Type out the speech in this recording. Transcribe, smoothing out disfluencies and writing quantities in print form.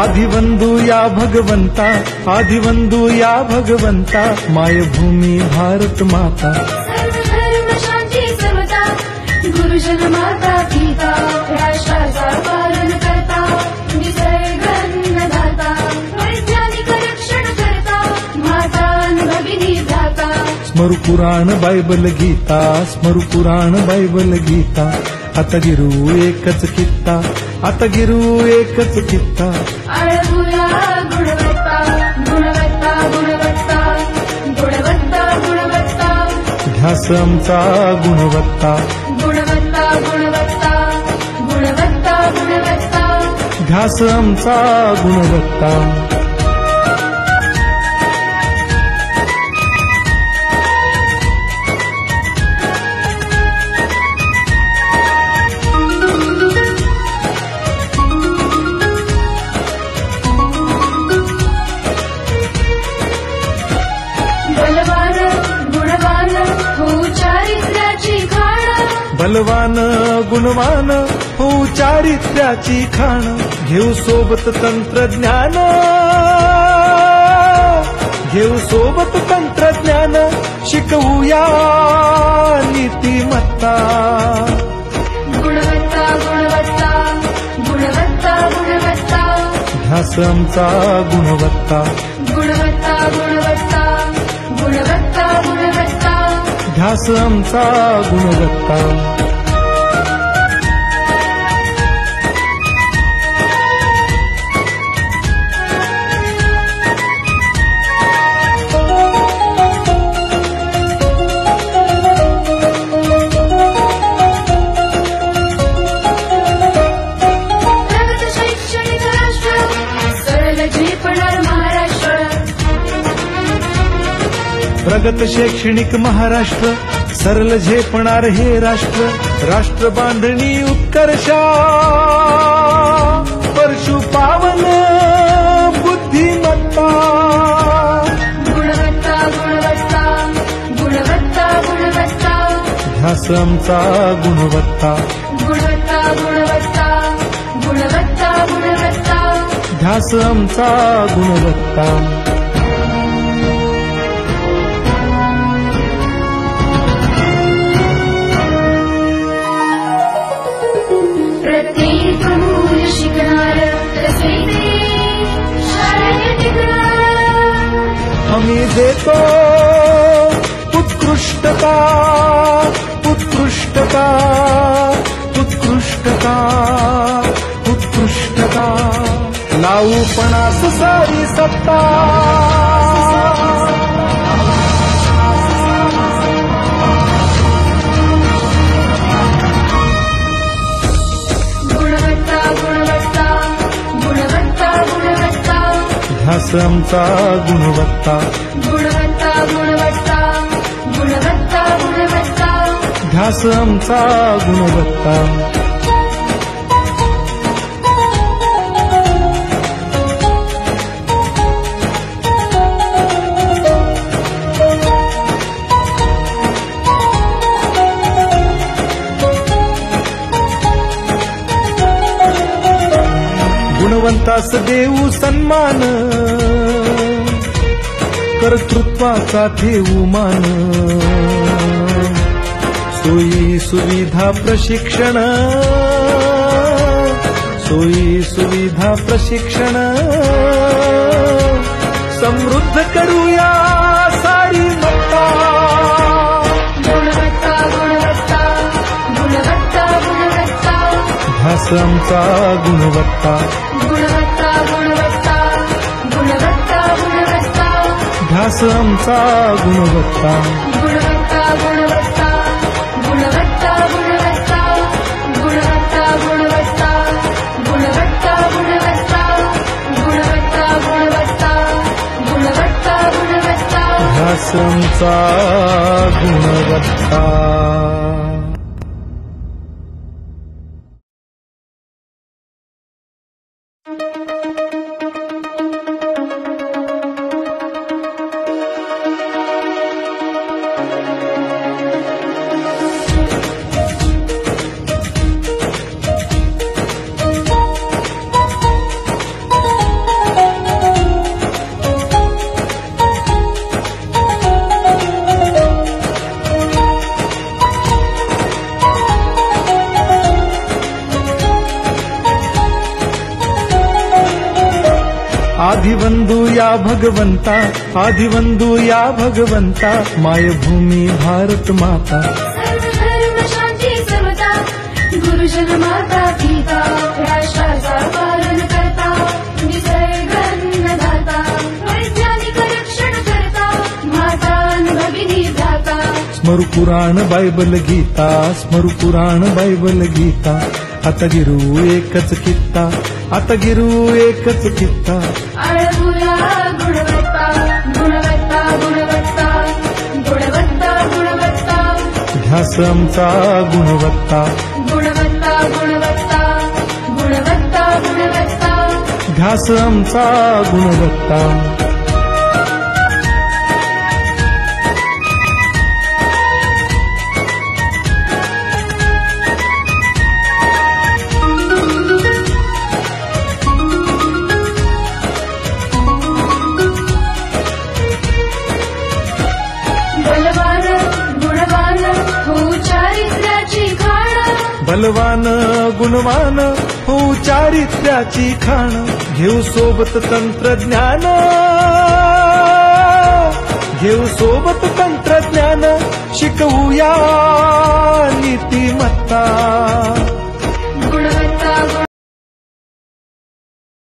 आदिवंदू या भगवंता, आदिवंदू या भगवंता, मायभूमी भारत माता। सर्वधर्म शांती समता, गुरुजन माता पिता, राष्ट्राचा पालन करता, निसर्ग अन्नदाता, वैज्ञानिक रक्षण करता, माता भगिनी भ्राता। स्मरू पुराण बायबल गीता, स्मरू पुराण बायबल गीता, आता गिरू एकच कित्ता, आता गिरू एकच कित्ता। आळवूया गुणवत्ता, गुणवत्ता, गुणवत्ता, गुणवत्ता, गुणवत्ता, ध्यास आमचा गुणवत्ता, गुणवत्ता, गुणवत्ता, गुणवत्ता, गुणवत्ता। ध्यास आमचा गुणवत्ता। बलवान गुणवान होऊ चारित्र्याची खाण, बलवान गुणवान होऊ चारित्र्याची खाण, घेऊ सोबत तंत्रज्ञान, घेऊ सोबत तंत्रज्ञान, शिकवूया नीतिमत्ता। गुणवत्ता, गुणवत्ता, गुणवत्ता, गुणवत्ता, ध्यास आमचा गुणवत्ता, गुणवत्ता, गुणवत्ता, गुणवत्ता, गुणवत्ता। ध्यास आमचा गुणवत्ता। प्रगत शैक्षणिक राष्ट्र, सरळ झेपणार महाराष्ट्र। प्रगत शैक्षणिक महाराष्ट्र, सरल झेपणार हे राष्ट्र, राष्ट्र बांधणी उत्कर्षा, परशु पावन बुद्धिमत्ता। गुणवत्ता, गुणवत्ता, गुणवत्ता, गुणवत्ता, ध्यास आमचा गुणवत्ता, गुणवत्ता, गुणवत्ता, गुणवत्ता, गुणवत्ता। ध्यास आमचा गुणवत्ता। प्रत्येक मूल शिकणार, तसे ते शाळेत टिकणार। आम्ही देतो उत्कृष्टता, उत्कृष्टता, उत्कृष्टता, उत्कृष्टता, लावू पणास सारी सत्ता। गुणवत्ता, गुणवत्ता, गुणवत्ता, गुणवत्ता, ध्यास आमचा गुणवत्ता, गुणवत्ता, गुणवत्ता, गुणवत्ता, गुणवत्ता। ध्यास आमचा गुणवत्ता। गुणवंतास देऊ सन्मान, कर्तृत्वाचा ठेवू मान, सोयी सुविधा प्रशिक्षण, सोयी सुविधा प्रशिक्षण, समृद्ध करूया सारी मत्ता। गुणवत्ता, गुणवत्ता, गुणवत्ता, गुणवत्ता, ध्यास आमचा गुणवत्ता, गुणवत्ता, गुणवत्ता, गुणवत्ता, गुणवत्ता, ध्यास आमचा गुणवत्ता। गुणवत्ता, गुणवत्ता, गुणवत्ता, गुणवत्ता, गुणवत्ता, गुणवत्ता, गुणवत्ता, गुणवत्ता, गुणवत्ता, गुणवत्ता, गुणवत्ता, गुणवत्ता। ध्यास आमचा गुणवत्ता। आदिवंदू या भगवंता, आदिवंदू या भगवंता, मायभूमी भारत माता. सर्व धर्म शांती समता, गुरुजन माता पिता, राष्ट्राचा पालन करता, निसर्ग अन्नदाता, वैज्ञानिक रक्षण करता, माता अन् भगिनी भ्राता. स्मरू पुराण बायबल गीता, स्मरू पुराण बायबल गीता. आता गिरू एकच कित्ता, आता गिरू एकच कित्ता. आळवूया गुणवत्ता, गुणवत्ता, गुणवत्ता, गुणवत्ता, गुणवत्ता, ध्यास आमचा गुणवत्ता, गुणवत्ता, गुणवत्ता, गुणवत्ता, गुणवत्ता. ध्यास आमचा गुणवत्ता. बलवान गुणवान होऊ चारित्र्याची खाण, बलवान गुणवान होऊ चारित्र्याची खाण. घेऊ सोबत तंत्रज्ञान, घेऊ सोबत तंत्रज्ञान, शिकवूया नीतिमत्ता.